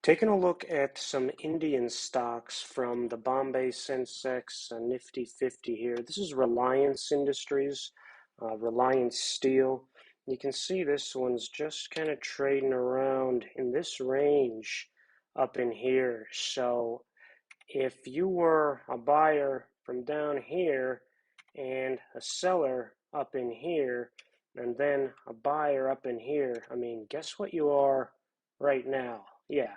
Taking a look at some Indian stocks from the Bombay Sensex Nifty 50 here. This is Reliance Industries, Reliance Steel. You can see this one's just kind of trading around in this range up in here. So if you were a buyer from down here and a seller up in here, and then a buyer up in here, I mean, guess what you are right now? Yeah,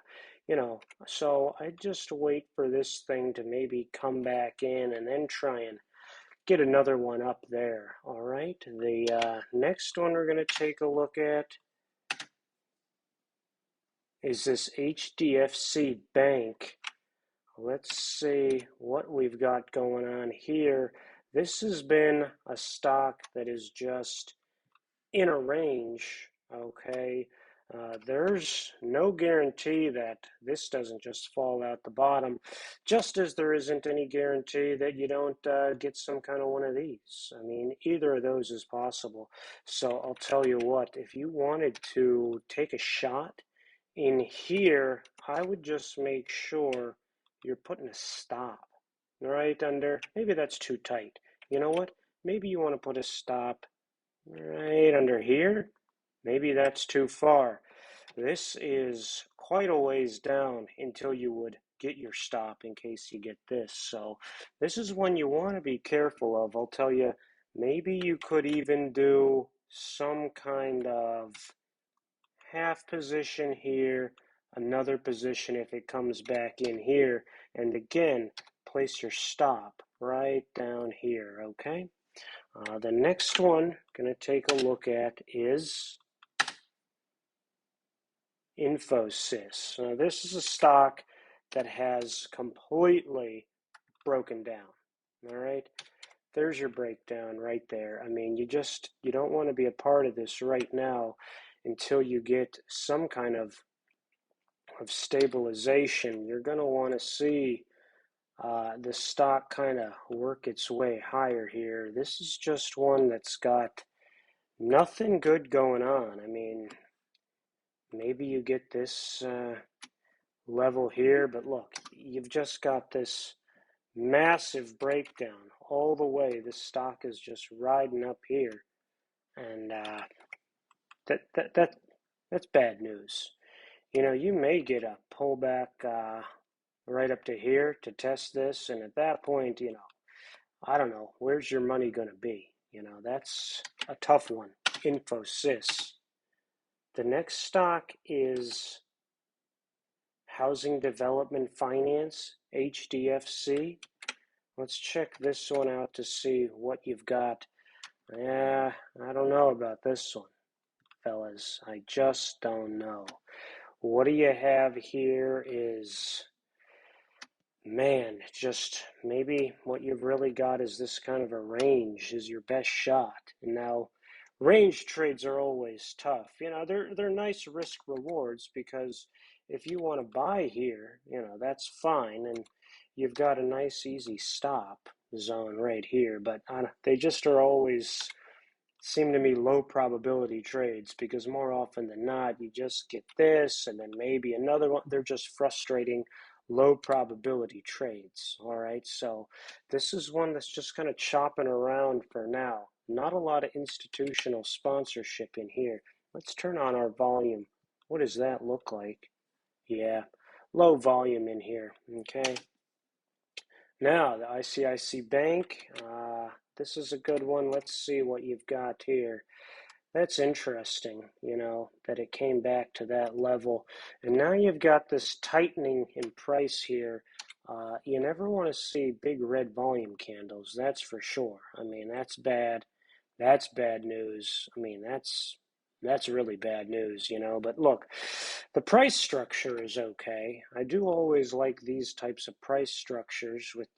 so I just wait for this thing to maybe come back in and then try and get another one up there. All right, the next one we're going to take a look at is this HDFC Bank. Let's see what we've got going on here. This has been a stock that is just in a range, okay? There's no guarantee that this doesn't just fall out the bottom, just as there isn't any guarantee that you don't get some kind of one of these. I mean, either of those is possible. So I'll tell you what, if you wanted to take a shot in here, I would just make sure you're putting a stop right under. Maybe that's too tight. You know what? Maybe you want to put a stop right under here. Maybe that's too far. This is quite a ways down until you would get your stop in case you get this. So this is one you want to be careful of. I'll tell you, maybe you could even do some kind of half position here, another position if it comes back in here, and again, place your stop right down here, okay? The next one going to take a look at is Infosys. Now, this is a stock that has completely broken down, all right? There's your breakdown right there. I mean, you don't want to be a part of this right now until you get some kind of stabilization. You're going to want to see the stock kind of work its way higher here. This is just one that's got nothing good going on. I mean, maybe you get this level here, but look, you've just got this massive breakdown all the way. This stock is just riding up here, and that's bad news. You may get a pullback right up to here to test this, and at that point, I don't know, where's your money going to be? That's a tough one. Infosys. The next stock is Housing Development Finance, HDFC. Let's check this one out to see what you've got. I don't know about this one, fellas. I just don't know. What do you have here is, man, just maybe what you've really got is this kind of a range is your best shot. And now, range trades are always tough. They're nice risk rewards because if you want to buy here, that's fine, and you've got a nice easy stop zone right here. But they just are always seem to me low probability trades because more often than not, you just get this and then maybe another one. They're just frustrating low probability trades. All right, so this is one that's just kind of chopping around for now. Not a lot of institutional sponsorship in here. Let's turn on our volume. What does that look like? Yeah, low volume in here. Okay. Now the ICICI Bank. This is a good one. Let's see what you've got here. That's interesting, that it came back to that level. And now you've got this tightening in price here. You never want to see big red volume candles, that's for sure. I mean, that's bad. That's bad news. I mean, that's really bad news, But look, the price structure is okay. I do always like these types of price structures with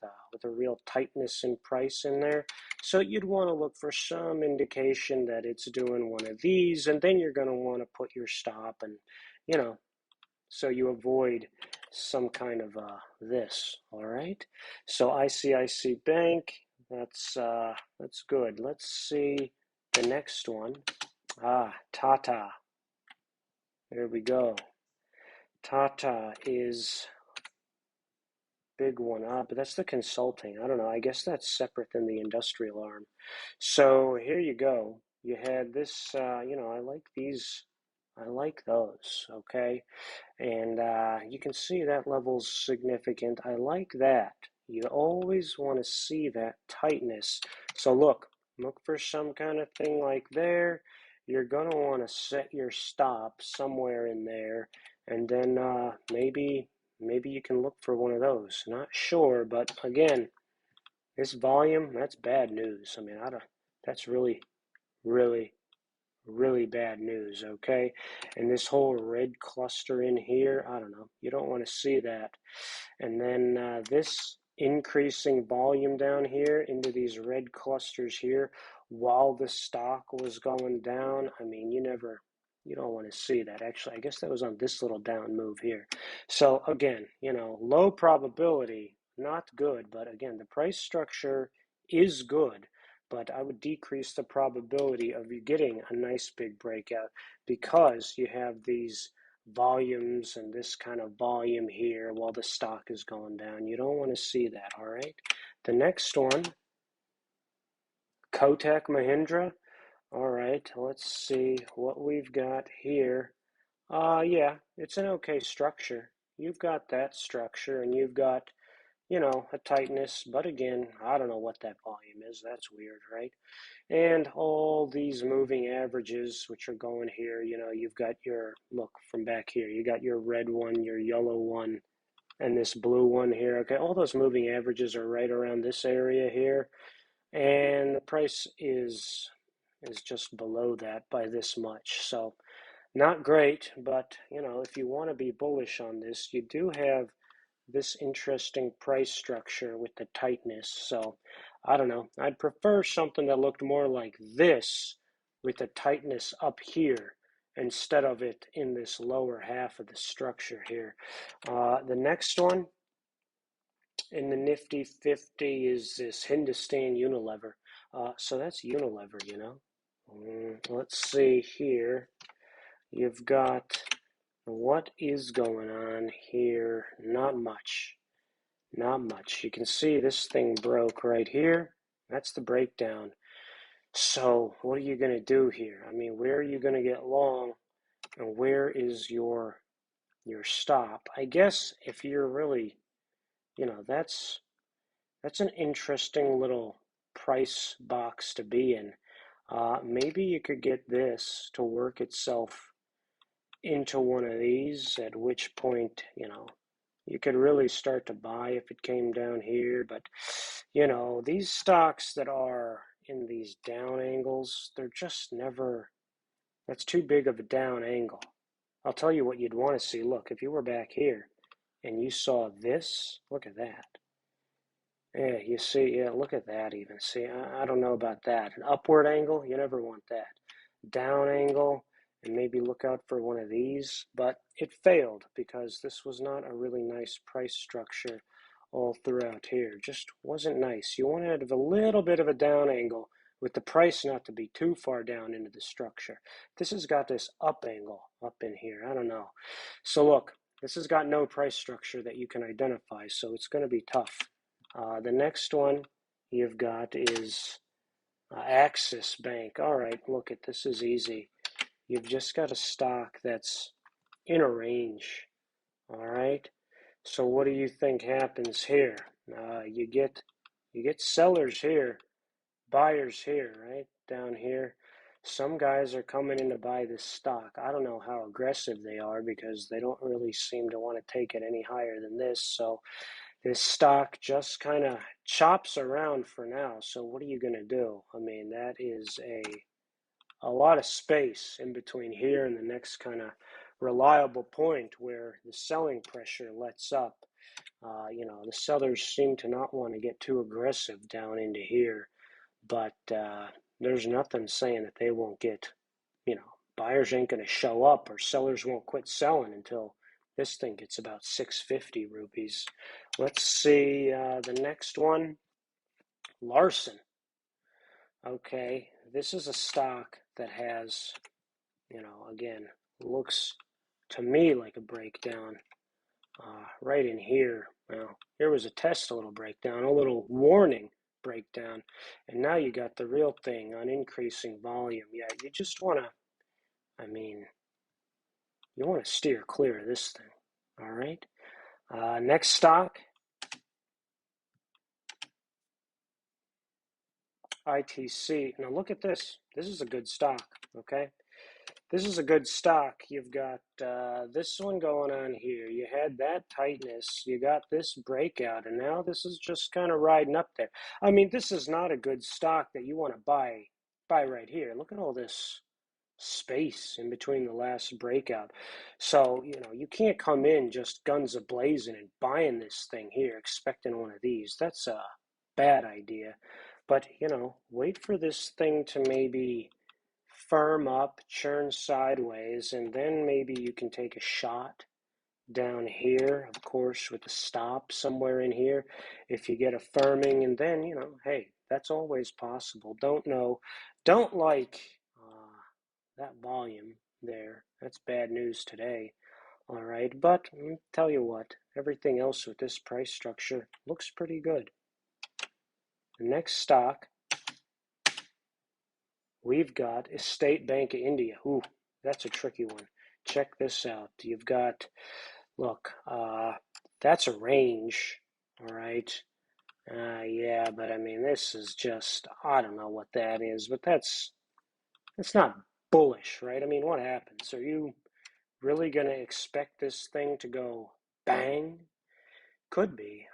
a real tightness in price in there. So you'd want to look for some indication that it's doing one of these, and then you're going to want to put your stop, and so you avoid some kind of this. All right. So ICICI Bank. That's good. Let's see the next one. Tata. There we go. Tata is big one up, but that's the consulting. I don't know. I guess that's separate than the industrial arm. So here you go. You had this, I like these. I like those, okay? And you can see that level's significant. I like that. You always want to see that tightness. So look for some kind of thing like there. You're going to want to set your stop somewhere in there, and then maybe you can look for one of those. Not sure, but again, this volume, that's bad news. I mean, that's really, really, really bad news, okay? And this whole red cluster in here, I don't know. You don't want to see that. And then this increasing volume down here into these red clusters here while the stock was going down, I mean, you don't want to see that. Actually, I guess that was on this little down move here. So again, low probability, not good, but again, the price structure is good, but I would decrease the probability of you getting a nice big breakout because you have these volumes and this kind of volume here while the stock is going down. You don't want to see that, all right? The next one, Kotec Mahindra. All right, let's see what we've got here. Yeah, it's an okay structure. You've got that structure and you've got, a tightness, but again, I don't know what that volume is. That's weird, right? And all these moving averages, which are going here, you've got look from back here, you got your red one, your yellow one, and this blue one here. Okay, all those moving averages are right around this area here. And the price is just below that by this much. So not great, but if you want to be bullish on this, you do have this interesting price structure with the tightness. So I don't know. I'd prefer something that looked more like this with the tightness up here instead of it in this lower half of the structure here. The next one in the Nifty 50 is this Hindustan Unilever. So that's Unilever. Let's see here. You've got what is going on here? Not much. Not much. You can see this thing broke right here. That's the breakdown. So what are you going to do here? I mean, where are you going to get long and where is your stop? I guess if you're really, that's an interesting little price box to be in. Maybe you could get this to work itself into one of these, at which point, you could really start to buy if it came down here. But, these stocks that are in these down angles, they're just never, that's too big of a down angle. I'll tell you what you'd want to see. Look, if you were back here and you saw this, look at that. Yeah, you see, yeah, look at that even. See, I don't know about that. An upward angle, you never want that. Down angle, and maybe look out for one of these, but it failed because this was not a really nice price structure all throughout here. Just wasn't nice. You wanted a little bit of a down angle with the price not to be too far down into the structure. This has got this up angle up in here. I don't know. So look, this has got no price structure that you can identify, so it's going to be tough. The next one you've got is Axis Bank. All right, look at this is easy. You've just got a stock that's in a range. All right. So what do you think happens here? You get sellers here, buyers here, right down here. Some guys are coming in to buy this stock. I don't know how aggressive they are because they don't really seem to want to take it any higher than this. So this stock just kind of chops around for now. So what are you going to do? I mean, that is a lot of space in between here and the next kind of reliable point where the selling pressure lets up. The sellers seem to not want to get too aggressive down into here, but there's nothing saying that they won't get, buyers ain't going to show up or sellers won't quit selling until this thing gets about 650 rupees. Let's see the next one, Larson. Okay, this is a stock that has, again, looks to me like a breakdown right in here. Well, here was a test, a little breakdown, a little warning breakdown, and now you got the real thing on increasing volume. Yeah, you just want to, I mean, you want to steer clear of this thing. All right. Next stock, ITC. Now look at this. This is a good stock. Okay. This is a good stock. You've got this one going on here. You had that tightness. You got this breakout, and now this is just kind of riding up there. I mean, this is not a good stock that you want to buy right here. Look at all this space in between the last breakout. So, you can't come in just guns a-blazing and buying this thing here, expecting one of these. That's a bad idea. But, wait for this thing to maybe firm up, churn sideways, and then maybe you can take a shot down here, of course, with a stop somewhere in here if you get a firming, and then, hey, that's always possible. Don't like that volume there. That's bad news today. All right, but tell you what, everything else with this price structure looks pretty good. The next stock we've got is State Bank of India. Ooh, that's a tricky one. Check this out. You've got, look, that's a range, all right? Yeah, but I mean, this is just, I don't know what that is, but that's not bullish, right? I mean, what happens? Are you really going to expect this thing to go bang? Could be.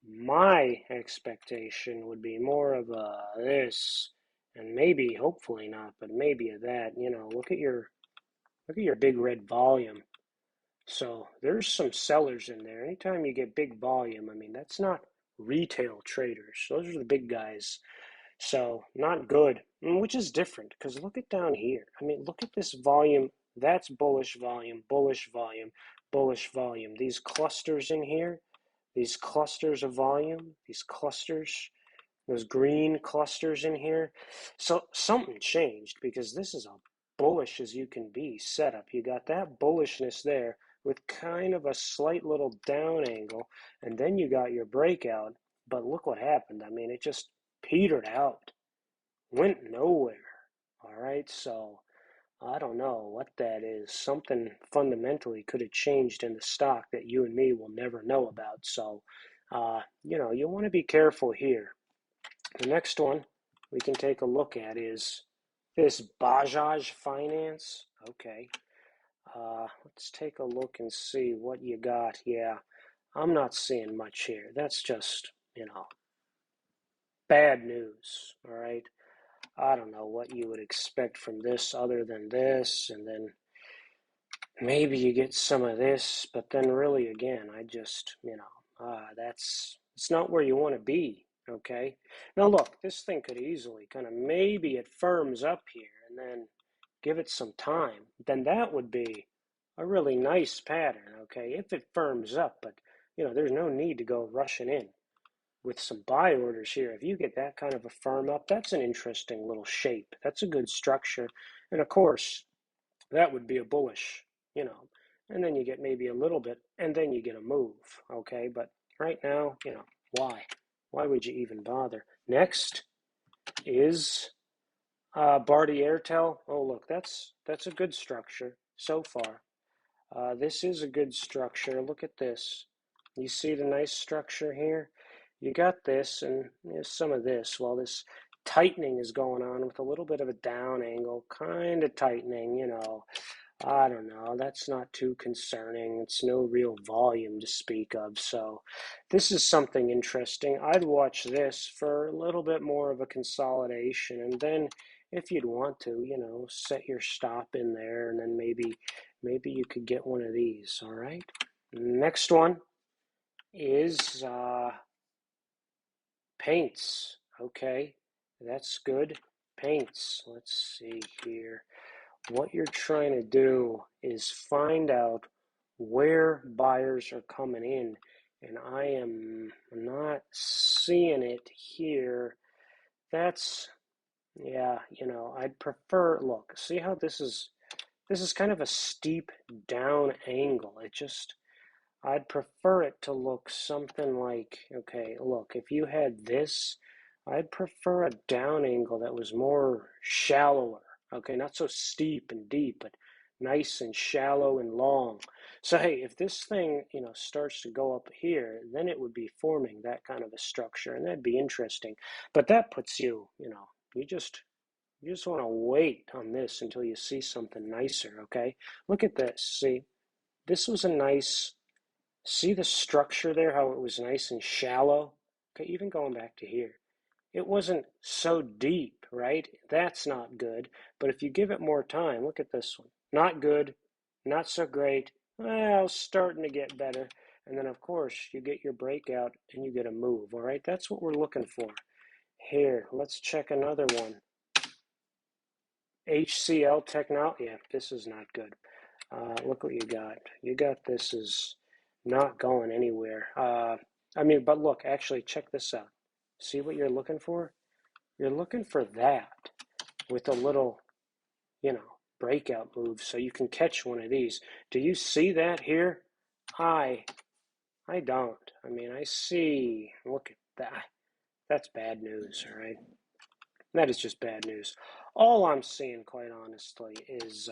My expectation would be more of a this, and maybe, hopefully not, but maybe a that. Look at your big red volume. So there's some sellers in there. Anytime you get big volume, I mean, that's not retail traders. Those are the big guys. So not good, which is different because look at down here. I mean, look at this volume. That's bullish volume, bullish volume, bullish volume. These clusters in here, these clusters of volume, these clusters, those green clusters in here. So something changed because this is a bullish as you can be setup. You got that bullishness there with kind of a slight little down angle, and then you got your breakout. But look what happened. I mean, it just petered out, went nowhere. All right, so I don't know what that is. Something fundamentally could have changed in the stock that you and me will never know about. So, you want to be careful here. The next one we can take a look at is this Bajaj Finance. Okay, let's take a look and see what you got. Yeah, I'm not seeing much here. That's just, bad news. All right. I don't know what you would expect from this other than this, and then maybe you get some of this, but then really again, I just, it's not where you want to be, okay? Now look, this thing could easily kind of maybe it firms up here and then give it some time. Then that would be a really nice pattern, okay? If it firms up, but there's no need to go rushing in with some buy orders here. If you get that kind of a firm up, that's an interesting little shape. That's a good structure. And of course, that would be a bullish, and then you get maybe a little bit, and then you get a move, okay? But right now, why? Why would you even bother? Next is Barty Airtel. Oh, look, that's a good structure so far. This is a good structure. Look at this. You see the nice structure here? You got this, and there's some of this. While this tightening is going on with a little bit of a down angle, kind of tightening, I don't know. That's not too concerning. It's no real volume to speak of. So this is something interesting. I'd watch this for a little bit more of a consolidation. And then if you'd want to, set your stop in there, and then maybe you could get one of these. All right. Next one is paints. Okay. That's good. Paints. Let's see here. What you're trying to do is find out where buyers are coming in, and I am not seeing it here. That's, yeah, I'd prefer, look, see how this is this is kind of a steep down angle. I'd prefer it to look something like, okay, look, if you had this, I'd prefer a down angle that was more shallower, okay, not so steep and deep, but nice and shallow and long. So, hey, if this thing, starts to go up here, then it would be forming that kind of a structure, and that'd be interesting. But that puts you just want to wait on this until you see something nicer, okay? Look at this. See, this was a nice. See the structure there, how it was nice and shallow? Okay, even going back to here. It wasn't so deep, right? That's not good. But if you give it more time, look at this one. Not good, not so great. Well, starting to get better. And then, of course, you get your breakout and you get a move, all right? That's what we're looking for. Here, let's check another one. HCL Technology. Yeah, this is not good. Look what you got. You got this is not going anywhere. But look, actually, check this out. See what you're looking for? You're looking for that with a little, breakout move so you can catch one of these. Do you see that here? I don't. I see. Look at that. That's bad news, all right? That is just bad news. All I'm seeing, quite honestly, is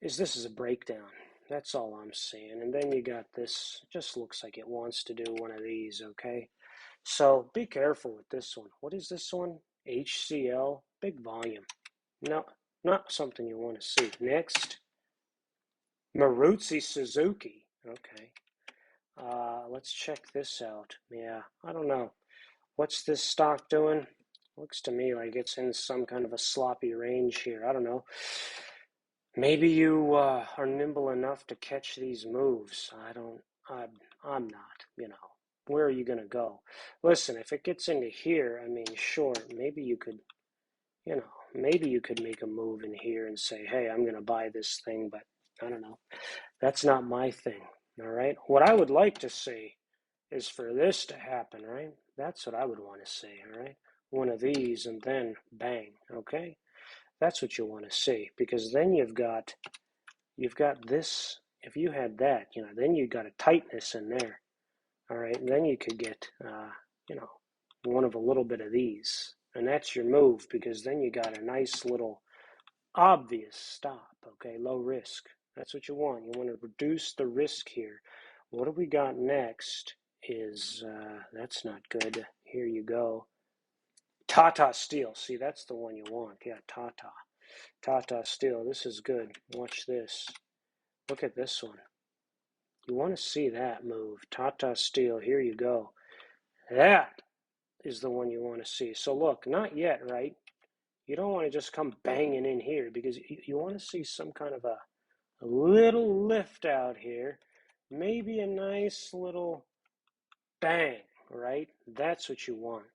this is a breakdown. That's all I'm seeing. And then you got this, just looks like it wants to do one of these, okay? So be careful with this one. What is this one? HCL, big volume. No, not something you want to see. Next, Maruti Suzuki. Okay. Let's check this out. Yeah, I don't know. What's this stock doing? Looks to me like it's in some kind of a sloppy range here. I don't know. Maybe you are nimble enough to catch these moves. I'm not. Where are you going to go? Listen, if it gets into here, sure, maybe you could, maybe you could make a move in here and say, hey, I'm going to buy this thing, but I don't know. That's not my thing, all right? What I would like to see is for this to happen, right? That's what I would want to see, all right? One of these and then bang, okay? That's what you want to see, because then you've got this. If you had that, then you got a tightness in there, all right? And then you could get, one of a little bit of these, and that's your move, because then you got a nice little obvious stop, okay? Low risk. That's what you want. You want to reduce the risk here. What do we got next? Is that's not good. Here you go. Tata Steel. See, that's the one you want. Yeah, Tata Steel. This is good. Watch this. Look at this one. You want to see that move. Tata Steel. Here you go. That is the one you want to see. So look, not yet, right? You don't want to just come banging in here, because you want to see some kind of a little lift out here. Maybe a nice little bang, right? That's what you want.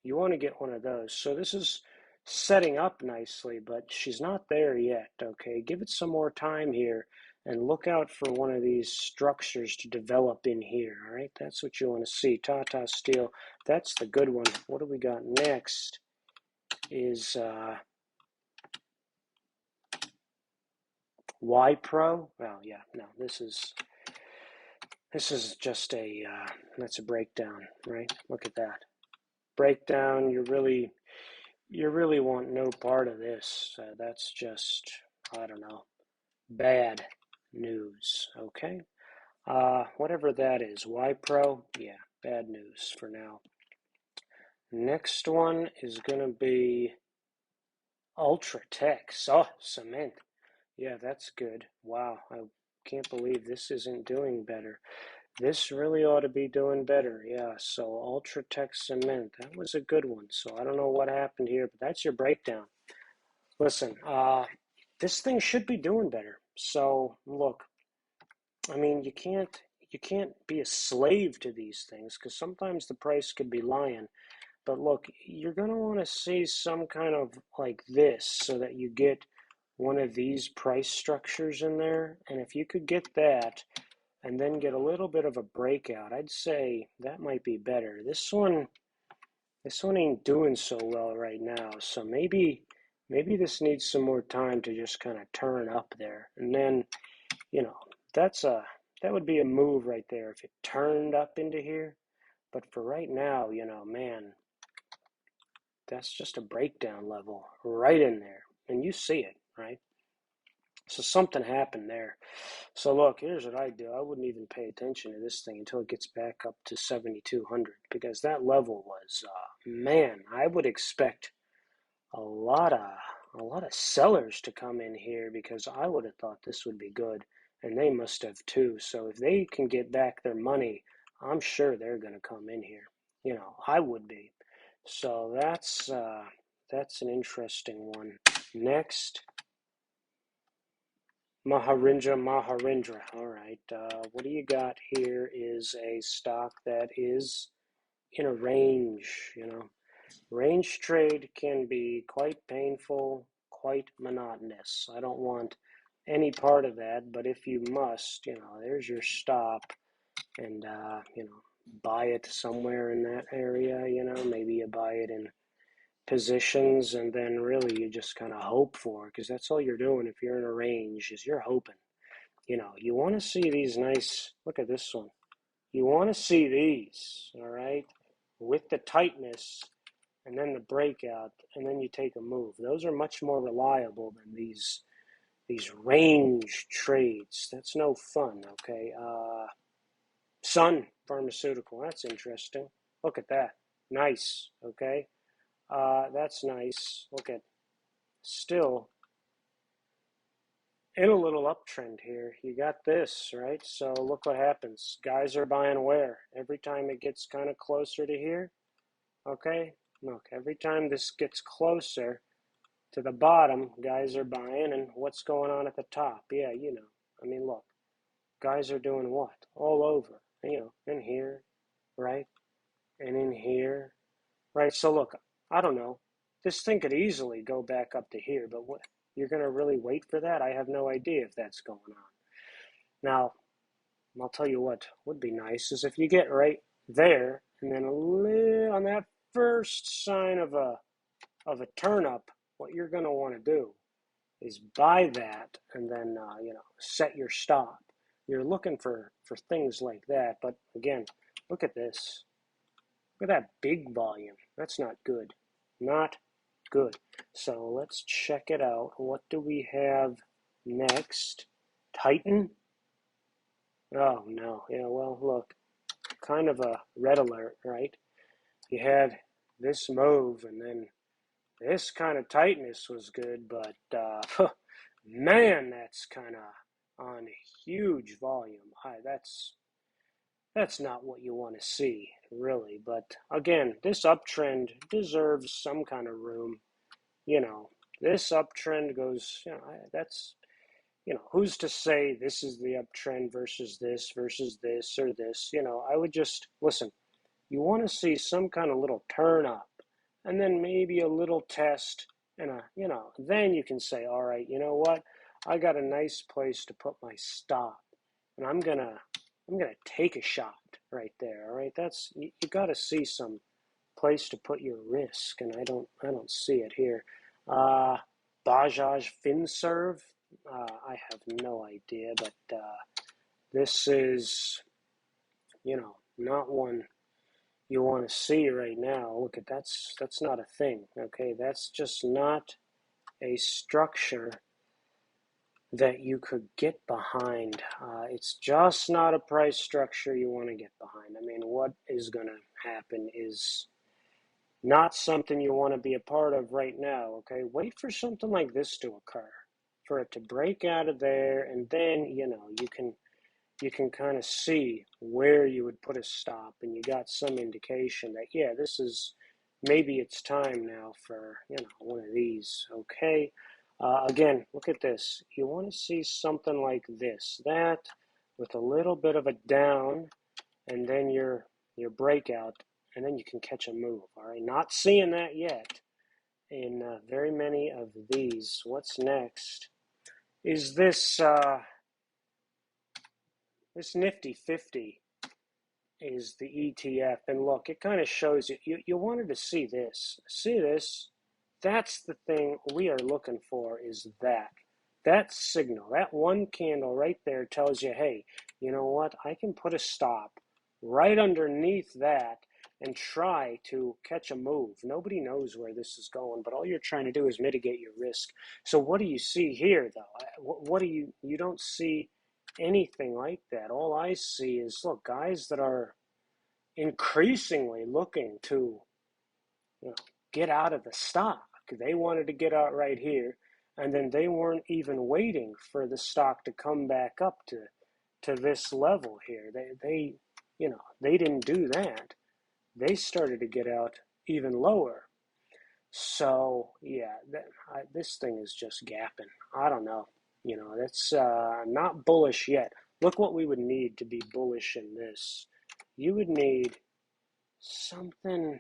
You want to get one of those. So this is setting up nicely, but she's not there yet, okay? Give it some more time here and look out for one of these structures to develop in here, all right? That's what you want to see. Tata Steel, that's the good one. What do we got next is Y-Pro. Well, yeah, no, this is just a, that's a breakdown, right? Look at that. Breakdown, you really want no part of this. That's just, I don't know, bad news, okay? Whatever that is, Y-Pro, yeah, bad news for now. Next one is going to be Ultratech. Oh, cement. Yeah, that's good. Wow, I can't believe this isn't doing better. This really ought to be doing better. Yeah, so Ultratech Cement, that was a good one. So I don't know what happened here, but that's your breakdown. Listen, this thing should be doing better. So look, you can't be a slave to these things, because sometimes the price could be lying. But look, you're going to want to see some kind of like this so that you get one of these price structures in there. And if you could get that and then get a little bit of a breakout, I'd say that might be better. This one ain't doing so well right now. So maybe maybe this needs some more time to just kind of turn up there. And then, you know, that would be a move right there if it turned up into here. But for right now, you know, man, that's just a breakdown level right in there. And you see it, right? So something happened there. So look, here's what I do. I wouldn't even pay attention to this thing until it gets back up to 7,200 because that level was, man, I would expect a lot of sellers to come in here because I would have thought this would be good, and they must have too. So if they can get back their money, I'm sure they're going to come in here. You know, I would be. So that's an interesting one. Next, Mahindra. All right, what do you got here is a stock that is in a range, you know. Range trade can be quite painful, quite monotonous. I don't want any part of that, but if you must, you know, there's your stop and, you know, buy it somewhere in that area, you know, maybe you buy it in positions and then really you just kind of hope for it because that's all you're doing if you're in a range is you're hoping. You know, you want to see these nice, look at this one. You want to see these, all right, with the tightness and then the breakout, and then you take a move. Those are much more reliable than these range trades. That's no fun, okay? Sun Pharmaceutical, that's interesting. Look at that. Nice, okay? That's nice. Look at, still in a little uptrend here. You got this, right? So look what happens. Guys are buying where? Every time it gets kind of closer to here, okay? Look, every time this gets closer to the bottom, guys are buying, and what's going on at the top? Yeah, you know, I mean, look, guys are doing what? All over, you know, in here, right? And in here, right? So look, I don't know. This thing could easily go back up to here, but what, you're going to really wait for that? I have no idea if that's going on. Now, I'll tell you what would be nice is if you get right there, and then on that first sign of a turn up, what you're going to want to do is buy that and then you know, set your stop. You're looking for things like that, but again, look at this. Look at that big volume. That's not good. Not good. So let's check it out. What do we have next? Titan? Oh no. Yeah, well, look, kind of a red alert, right? You had this move and then this kind of tightness was good, but man, that's kind of on huge volume. That's not what you want to see, really. But again, this uptrend deserves some kind of room. You know, this uptrend goes. You know, that's, you know, who's to say this is the uptrend versus this or this? You know, I would just listen. You want to see some kind of little turn up and then maybe a little test and you know, then you can say, all right, you know what? I got a nice place to put my stop and I'm going to take a shot right there. All right. That's, you got to see some place to put your risk. And I don't see it here. Bajaj Finserve. I have no idea, but, this is, you know, not one you want to see right now. Look at that's not a thing. Okay, that's just not a structure that you could get behind. It's just not a price structure you want to get behind. I mean, what is going to happen is not something you want to be a part of right now. Okay, wait for something like this to occur, for it to break out of there, and then, you know, you can kind of see where you would put a stop, and you got some indication that, yeah, this is, maybe it's time now for, you know, one of these. Okay, again, look at this. You want to see something like this, that with a little bit of a down, and then your breakout, and then you can catch a move. All right, not seeing that yet in very many of these. What's next is this this Nifty 50 is the ETF. And look, it kind of shows you wanted to see this That's the thing we are looking for, is that signal. That one candle right there tells you, hey, you know what? I can put a stop right underneath that and try to catch a move. Nobody knows where this is going, but all you're trying to do is mitigate your risk. So what do you see here, though? What do you don't see anything like that. All I see is, look, guys that are increasingly looking to, you know, get out of the stock. They wanted to get out right here, and then they weren't even waiting for the stock to come back up to this level here. They you know, they didn't do that. They started to get out even lower. So yeah, this thing is just gapping. I don't know. You know, that's not bullish yet. Look what we would need to be bullish in this. You would need something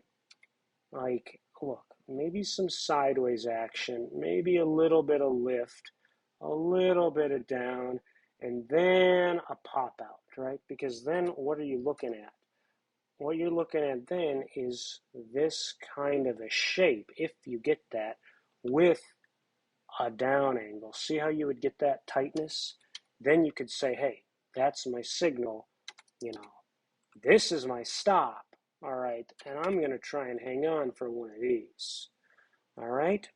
like, look, maybe some sideways action, maybe a little bit of lift, a little bit of down, and then a pop out, right? Because then what are you looking at? What you're looking at then is this kind of a shape, if you get that, with a down angle. See how you would get that tightness? Then you could say, hey, that's my signal, you know, this is my stop, all right, and I'm going to try and hang on for one of these, all right?